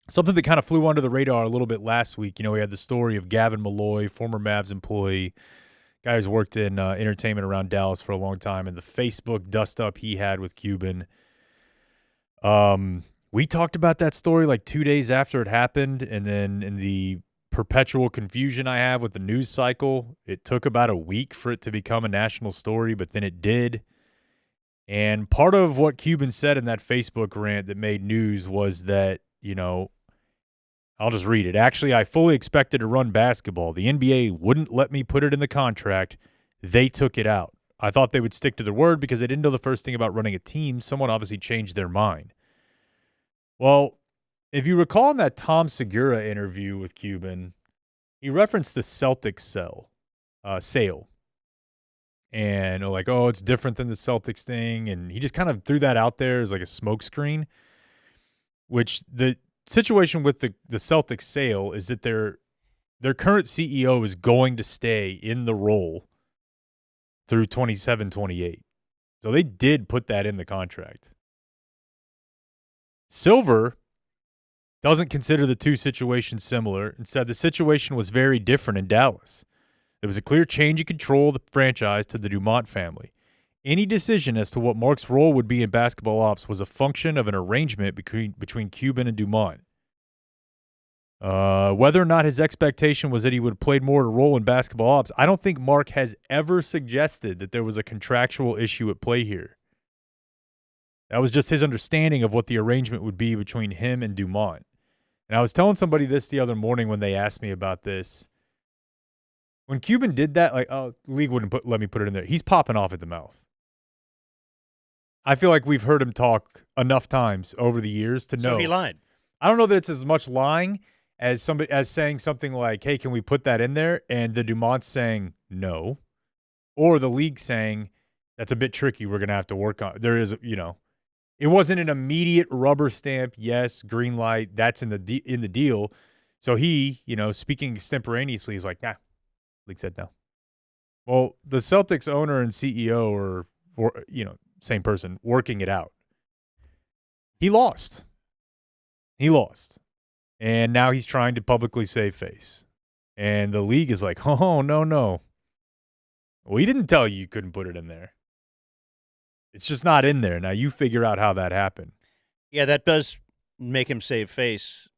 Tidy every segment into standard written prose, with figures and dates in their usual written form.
something that kind of flew under the radar a little bit last week. We had the story of Gavin Malloy, former Mavs employee, guy who's worked in entertainment around Dallas for a long time, and the Facebook dust-up he had with Cuban. We talked about that story like 2 days after it happened, and then in the perpetual confusion I have with the news cycle, it took about a week for it to become a national story, but then it did. And part of what Cuban said in that Facebook rant that made news was that, I'll just read it. Actually, I fully expected to run basketball. The NBA wouldn't let me put it in the contract. They took it out. I thought they would stick to their word because they didn't know the first thing about running a team. Someone obviously changed their mind. Well, if you recall in that Tom Segura interview with Cuban, he referenced the Celtics sale. And it's different than the Celtics thing. And he just kind of threw that out there as like a smokescreen, which the situation with the Celtics sale is that their current CEO is going to stay in the role through 27-28. So they did put that in the contract. Silver doesn't consider the two situations similar and said the situation was very different in Dallas. There was a clear change in control of the franchise to the Dumont family. Any decision as to what Mark's role would be in basketball ops was a function of an arrangement between Cuban and Dumont. Whether or not his expectation was that he would have played more of a role in basketball ops, I don't think Mark has ever suggested that there was a contractual issue at play here. That was just his understanding of what the arrangement would be between him and Dumont. And I was telling somebody this the other morning when they asked me about this. When Cuban did that, the league wouldn't let me put it in there. He's popping off at the mouth. I feel like we've heard him talk enough times over the years to know. So he lied. I don't know that it's as much lying as saying something like, hey, can we put that in there? And the Dumont's saying no. Or the league saying, that's a bit tricky. We're going to have to work on it. There is, it wasn't an immediate rubber stamp, yes, green light, that's in the deal. So he, speaking extemporaneously, is like, nah. League said no. Well, the Celtics owner and CEO are, same person, working it out. He lost. And now he's trying to publicly save face. And the league is like, oh, no. We didn't tell you couldn't put it in there. It's just not in there. Now you figure out how that happened. Yeah, that does make him save face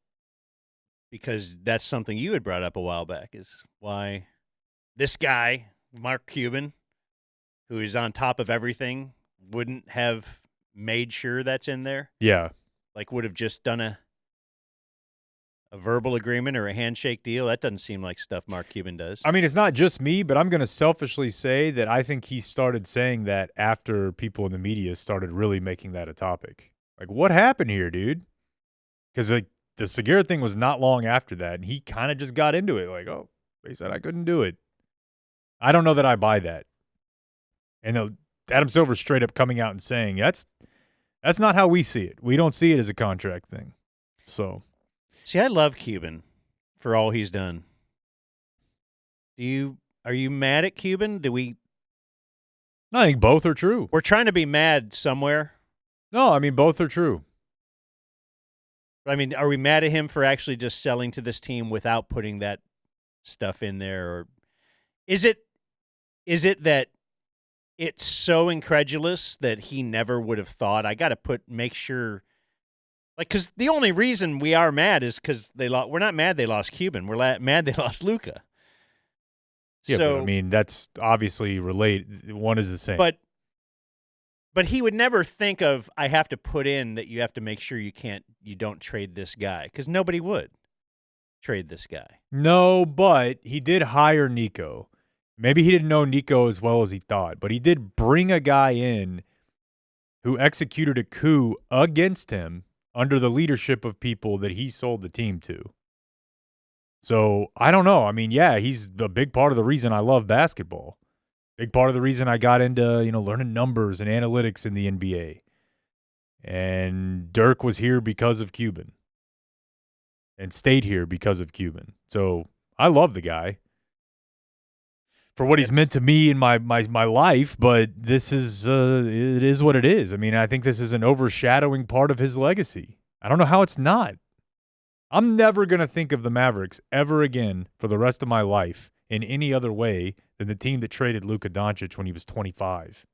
because that's something you had brought up a while back is why this guy, Mark Cuban, who is on top of everything, wouldn't have made sure that's in there. Yeah. Would have just done a verbal agreement or a handshake deal. That doesn't seem like stuff Mark Cuban does. I mean, it's not just me, but I'm going to selfishly say that I think he started saying that after people in the media started really making that a topic. What happened here, dude? Because the Segura thing was not long after that, and he kind of just got into it. They said I couldn't do it. I don't know that I buy that. And Adam Silver's straight up coming out and saying that's not how we see it. We don't see it as a contract thing. So, see, I love Cuban for all he's done. Are you mad at Cuban? I think both are true. We're trying to be mad somewhere. No, I mean both are true. I mean, are we mad at him for actually just selling to this team without putting that stuff in there, or is it that it's so incredulous that he never would have thought, I got to make sure, because the only reason we are mad is because we're not mad they lost Cuban. We're mad they lost Luka. Yeah, so, but I mean, that's obviously related. One is the same. But he would never think of, I have to put in that you have to make sure you don't trade this guy, because nobody would trade this guy. No, but he did hire Nico. Maybe he didn't know Nico as well as he thought, but he did bring a guy in who executed a coup against him under the leadership of people that he sold the team to. So, I don't know. I mean, yeah, he's a big part of the reason I love basketball. Big part of the reason I got into, learning numbers and analytics in the NBA. And Dirk was here because of Cuban and stayed here because of Cuban. So, I love the guy for what he's meant to me in my life, but this is it is what it is. I mean, I think this is an overshadowing part of his legacy. I don't know how it's not. I'm never going to think of the Mavericks ever again for the rest of my life in any other way than the team that traded Luka Doncic when he was 25.